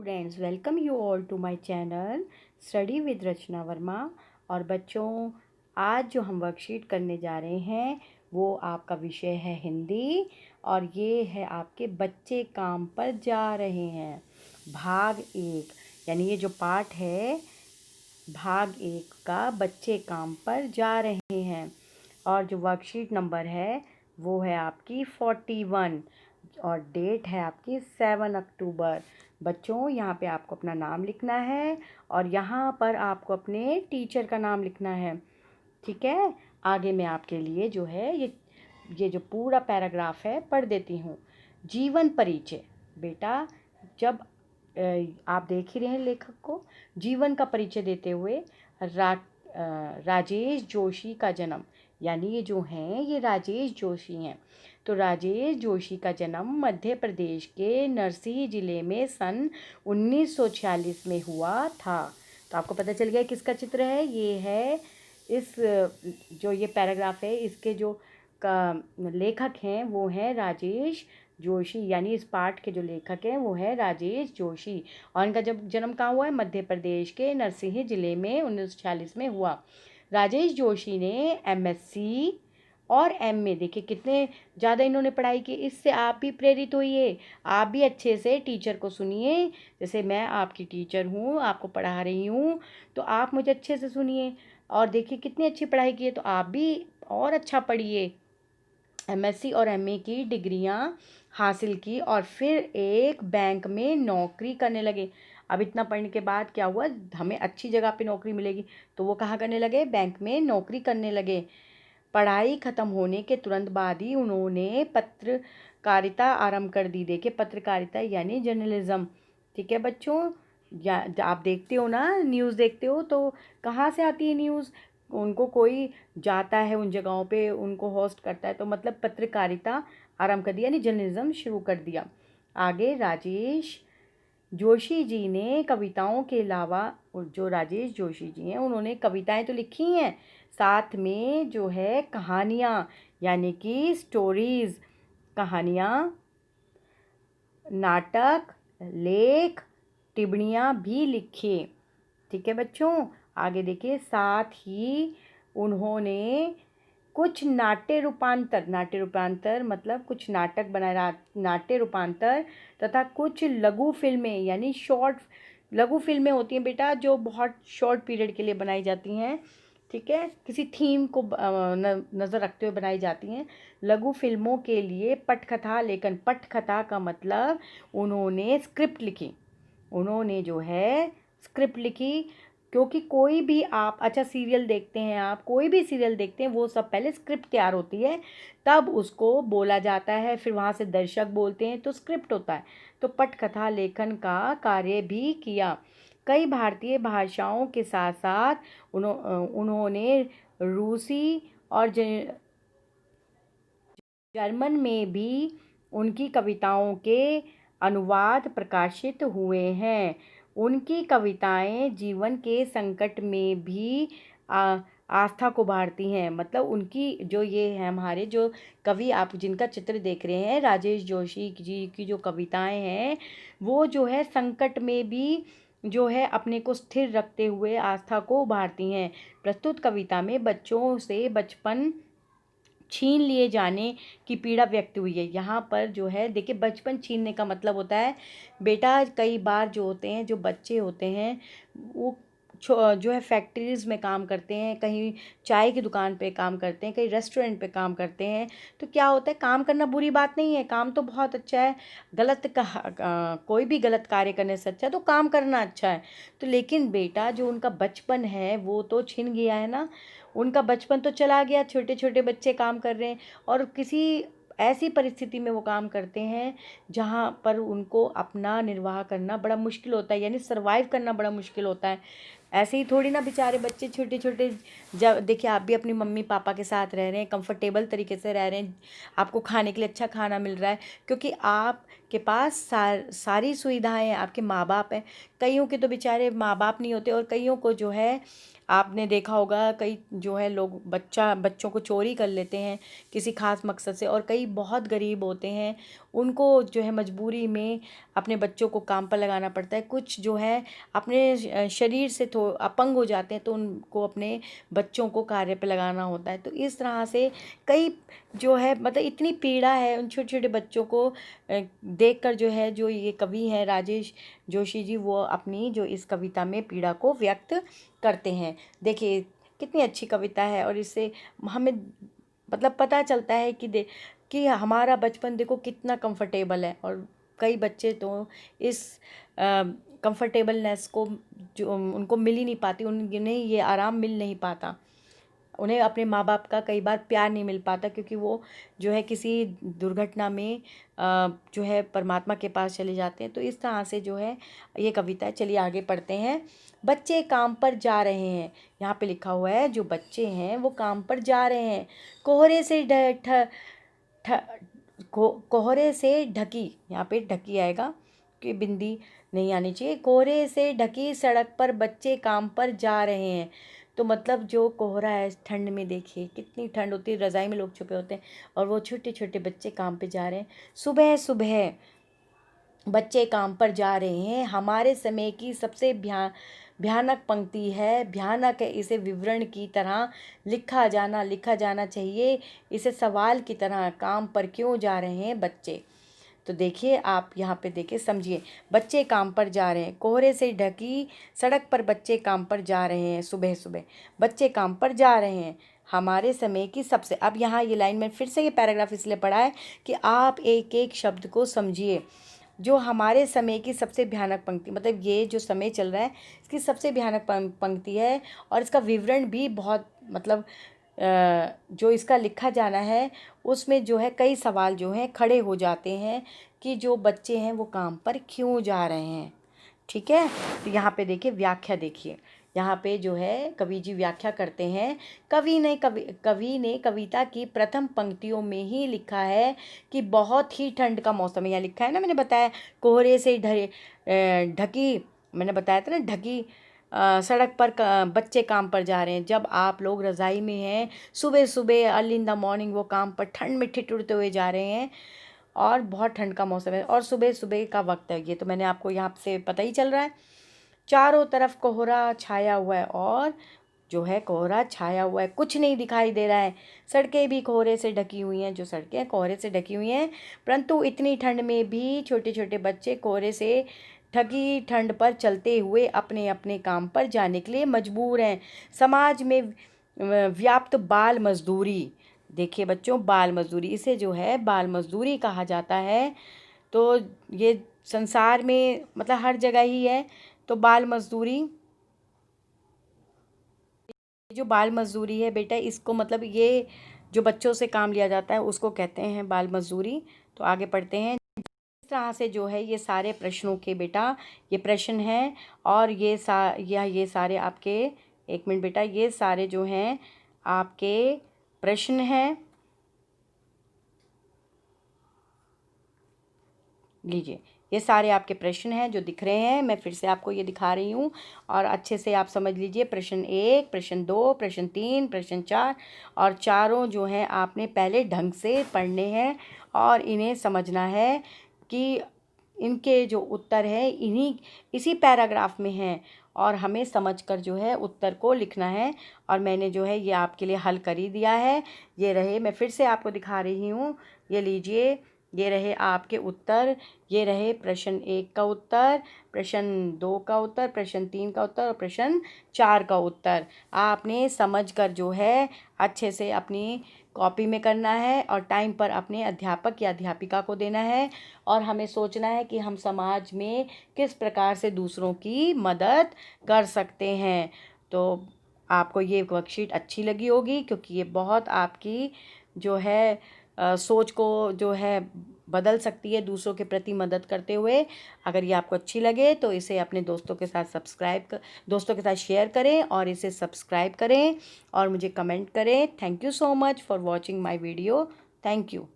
Students, welcome you all to my channel study with Rachna Verma. और बच्चों, आज जो हम वर्कशीट करने जा रहे हैं वो आपका विषय है हिंदी। और ये है आपके बच्चे काम पर जा रहे हैं, भाग 1। यानी ये जो पार्ट है भाग 1 का, बच्चे काम पर जा रहे हैं। और जो वर्कशीट नंबर है वो है आपकी 41 और डेट है आपकी 7 अक्टूबर। बच्चों, यहाँ पे आपको अपना नाम लिखना है और यहाँ पर आपको अपने टीचर का नाम लिखना है। ठीक है, आगे मैं आपके लिए जो है ये जो पूरा पैराग्राफ है पढ़ देती हूँ। जीवन परिचय। बेटा, जब आप देख ही रहे हैं लेखक को जीवन का परिचय देते हुए राजेश जोशी का जन्म, यानी ये जो हैं ये राजेश जोशी हैं। तो राजेश जोशी का जन्म मध्य प्रदेश के नरसिंह जिले में सन 1946 में हुआ था। तो आपको पता चल गया किसका चित्र है। ये है इस जो ये पैराग्राफ है इसके जो लेखक हैं वो हैं राजेश जोशी, यानी इस पाठ के जो लेखक हैं वो है राजेश जोशी। और इनका जब जन्म कहाँ हुआ है, मध्य प्रदेश के नरसिंह जिले में 1946 में हुआ। राजेश जोशी ने एमएससी और एमए, देखिए कितने ज़्यादा इन्होंने पढ़ाई की। इससे आप भी प्रेरित होइए, आप भी अच्छे से टीचर को सुनिए। जैसे मैं आपकी टीचर हूँ, आपको पढ़ा रही हूँ, तो आप मुझे अच्छे से सुनिए और देखिए कितनी अच्छी पढ़ाई की है, तो आप भी और अच्छा पढ़िए। एमएससी और एमए की डिग्रियां हासिल की और फिर एक बैंक में नौकरी करने लगे। अब इतना पढ़ने के बाद क्या हुआ, हमें अच्छी जगह पे नौकरी मिलेगी, तो वो कहाँ करने लगे, बैंक में नौकरी करने लगे। पढ़ाई ख़त्म होने के तुरंत बाद ही उन्होंने पत्रकारिता आरंभ कर दी। देखिए पत्रकारिता यानी जर्नलिज्म। ठीक है बच्चों, या आप देखते हो ना, न्यूज़ देखते हो, तो कहाँ से आती है न्यूज़, उनको कोई जाता है उन जगहों पे, उनको होस्ट करता है, तो मतलब पत्रकारिता आरंभ कर दिया, यानी जर्नलिज्म शुरू कर दिया। आगे राजेश जोशी जी ने कविताओं के अलावा, जो राजेश जोशी जी हैं उन्होंने कविताएं तो लिखी हैं, साथ में जो है कहानियाँ यानी कि स्टोरीज, कहानियाँ, नाटक, लेख, टिप्पणियाँ भी लिखे। ठीक है बच्चों, आगे देखिए। साथ ही उन्होंने कुछ नाट्य रूपांतर मतलब कुछ नाटक बनाए, नाट्य रूपांतर तथा कुछ लघु फिल्में, यानी शॉर्ट लघु फिल्में होती हैं बेटा, जो बहुत शॉर्ट पीरियड के लिए बनाई जाती हैं। ठीक है, किसी थीम को नज़र रखते हुए बनाई जाती हैं। लघु फिल्मों के लिए पटकथा लेखन, पटकथा का मतलब उन्होंने स्क्रिप्ट लिखी, उन्होंने जो है स्क्रिप्ट लिखी। क्योंकि कोई भी आप अच्छा सीरियल देखते हैं, आप कोई भी सीरियल देखते हैं, वो सब पहले स्क्रिप्ट तैयार होती है, तब उसको बोला जाता है, फिर वहाँ से दर्शक बोलते हैं, तो स्क्रिप्ट होता है। तो पटकथा लेखन का कार्य भी किया। कई भारतीय भाषाओं के साथ साथ उन्होंने रूसी और जर्मन में भी उनकी कविताओं के अनुवाद प्रकाशित हुए हैं। उनकी कविताएं जीवन के संकट में भी आस्था को बाढ़ती हैं। मतलब उनकी जो ये है, हमारे जो कवि आप जिनका चित्र देख रहे हैं, राजेश जोशी जी की जो कविताएं हैं, वो जो है संकट में भी जो है अपने को स्थिर रखते हुए आस्था को उभारती हैं। प्रस्तुत कविता में बच्चों से बचपन छीन लिए जाने की पीड़ा व्यक्त हुई है। यहाँ पर जो है देखिए, बचपन छीनने का मतलब होता है बेटा, कई बार जो होते हैं, जो बच्चे होते हैं वो जो है फैक्ट्रीज़ में काम करते हैं, कहीं चाय की दुकान पे काम करते हैं, कहीं रेस्टोरेंट पे काम करते हैं। तो क्या होता है, काम करना बुरी बात नहीं है, काम तो बहुत अच्छा है। कोई भी गलत कार्य करने से अच्छा है तो काम करना अच्छा है। तो लेकिन बेटा, जो उनका बचपन है वो तो छिन गया है ना, उनका बचपन तो चला गया। छोटे छोटे बच्चे काम कर रहे हैं और किसी ऐसी परिस्थिति में वो काम करते हैं जहाँ पर उनको अपना निर्वाह करना बड़ा मुश्किल होता है, यानी सरवाइव करना बड़ा मुश्किल होता है। ऐसे ही थोड़ी ना बेचारे बच्चे छोटे छोटे, जब देखिए आप भी अपनी मम्मी पापा के साथ रह रहे हैं, कंफर्टेबल तरीके से रह रहे हैं, आपको खाने के लिए अच्छा खाना मिल रहा है, क्योंकि आपके पास सारी सुविधाएं हैं, आपके माँ बाप हैं। कईयों के तो बेचारे माँ बाप नहीं होते, और कईयों को जो है आपने देखा होगा, कई जो है लोग बच्चों को चोरी कर लेते हैं किसी खास मकसद से, और कई बहुत गरीब होते हैं, उनको जो है मजबूरी में अपने बच्चों को काम पर लगाना पड़ता है। कुछ जो है अपने शरीर से तो अपंग हो जाते हैं, तो उनको अपने बच्चों को कार्य पे लगाना होता है। तो इस तरह से कई जो है मतलब इतनी पीड़ा है उन छोटे छोटे बच्चों को देखकर, जो है जो ये कवि हैं राजेश जोशी जी, वो अपनी जो इस कविता में पीड़ा को व्यक्त करते हैं। देखिए कितनी अच्छी कविता है, और इससे हमें मतलब पता चलता है कि हमारा बचपन देखो कितना कंफर्टेबल है, और कई बच्चे तो इस कंफर्टेबलनेस को जो उनको मिल ही नहीं पाती, उन्हें ये आराम मिल नहीं पाता, उन्हें अपने माँ बाप का कई बार प्यार नहीं मिल पाता, क्योंकि वो जो है किसी दुर्घटना में जो है परमात्मा के पास चले जाते हैं। तो इस तरह से जो है ये कविता है। चलिए आगे पढ़ते हैं। बच्चे काम पर जा रहे हैं, यहाँ पे लिखा हुआ है जो बच्चे हैं वो काम पर जा रहे हैं। कोहरे से कोहरे से ढकी, यहाँ पे ढकी आएगा कि बिंदी नहीं आनी चाहिए। कोहरे से ढकी सड़क पर बच्चे काम पर जा रहे हैं। तो मतलब जो कोहरा है ठंड में, देखिए कितनी ठंड होती है, रज़ाई में लोग छुपे होते हैं, और वो छोटे छोटे बच्चे काम पे जा रहे हैं। सुबह सुबह बच्चे काम पर जा रहे हैं, हमारे समय की सबसे भयानक पंक्ति है। भयानक है, इसे विवरण की तरह लिखा जाना चाहिए। इसे सवाल की तरह, काम पर क्यों जा रहे हैं बच्चे। तो देखिए आप यहाँ पे देखिए, समझिए। बच्चे काम पर जा रहे हैं, कोहरे से ढकी सड़क पर बच्चे काम पर जा रहे हैं। सुबह सुबह बच्चे काम पर जा रहे हैं, हमारे समय की सबसे। अब यहाँ ये लाइन में फिर से ये पैराग्राफ इसलिए पढ़ा है कि आप एक एक शब्द को समझिए। जो हमारे समय की सबसे भयानक पंक्ति, मतलब ये जो समय चल रहा है इसकी सबसे भयानक पंक्ति है, और इसका विवरण भी बहुत मतलब जो इसका लिखा जाना है उसमें जो है कई सवाल जो हैं खड़े हो जाते हैं कि जो बच्चे हैं वो काम पर क्यों जा रहे हैं। ठीक है, तो यहाँ पे देखिए व्याख्या, देखिए यहाँ पे जो है कवि जी व्याख्या करते हैं। कवि ने कविता की प्रथम पंक्तियों में ही लिखा है कि बहुत ही ठंड का मौसम है। यहाँ लिखा है ना, मैंने बताया कोहरे से ढकी, मैंने बताया था ना ढकी सड़क पर बच्चे काम पर जा रहे हैं। जब आप लोग रज़ाई में हैं, सुबह सुबह अर्ली इन द मॉर्निंग वो काम पर ठंड में ठिठुरते हुए जा रहे हैं, और बहुत ठंड का मौसम है और सुबह सुबह का वक्त है। ये तो मैंने आपको यहाँ से पता ही चल रहा है। चारों तरफ कोहरा छाया हुआ है, और जो है कोहरा छाया हुआ है, कुछ नहीं दिखाई दे रहा है। सड़कें भी कोहरे से ढकी हुई हैं, जो सड़कें कोहरे से ढकी हुई हैं, परंतु इतनी ठंड में भी छोटे छोटे बच्चे कोहरे से ढकी ठंड पर चलते हुए अपने अपने काम पर जाने के लिए मजबूर हैं। समाज में व्याप्त बाल मजदूरी, देखिए बच्चों, बाल मजदूरी, इसे जो है बाल मजदूरी कहा जाता है। तो ये संसार में मतलब हर जगह ही है। तो बाल मजदूरी, जो बाल मजदूरी है बेटा, इसको मतलब ये जो बच्चों से काम लिया जाता है उसको कहते हैं बाल मजदूरी। तो आगे पढ़ते हैं। इस तरह से जो है ये सारे प्रश्नों के बेटा ये प्रश्न हैं, और ये सारे आपके, एक मिनट बेटा, ये सारे जो हैं आपके प्रश्न हैं। लीजिए, ये सारे आपके प्रश्न हैं जो दिख रहे हैं, मैं फिर से आपको ये दिखा रही हूँ, और अच्छे से आप समझ लीजिए। प्रश्न 1, प्रश्न 2, प्रश्न 3, प्रश्न 4, और चारों जो हैं आपने पहले ढंग से पढ़ने हैं, और इन्हें समझना है कि इनके जो उत्तर हैं इसी पैराग्राफ में हैं, और हमें समझकर जो है उत्तर को लिखना है। और मैंने जो है ये आपके लिए हल कर ही दिया है। ये रहे, मैं फिर से आपको दिखा रही हूँ, ये लीजिए, ये रहे आपके उत्तर। ये रहे प्रश्न 1 का उत्तर, प्रश्न 2 का उत्तर, प्रश्न 3 का उत्तर, और प्रश्न 4 का उत्तर। आपने समझकर जो है अच्छे से अपनी कॉपी में करना है, और टाइम पर अपने अध्यापक या अध्यापिका को देना है, और हमें सोचना है कि हम समाज में किस प्रकार से दूसरों की मदद कर सकते हैं। तो आपको ये वर्कशीट अच्छी लगी होगी, क्योंकि ये बहुत आपकी जो है सोच को जो है बदल सकती है दूसरों के प्रति मदद करते हुए। अगर ये आपको अच्छी लगे तो इसे अपने दोस्तों के साथ शेयर करें, और इसे सब्सक्राइब करें, और मुझे कमेंट करें। Thank you so much for watching my video. Thank you.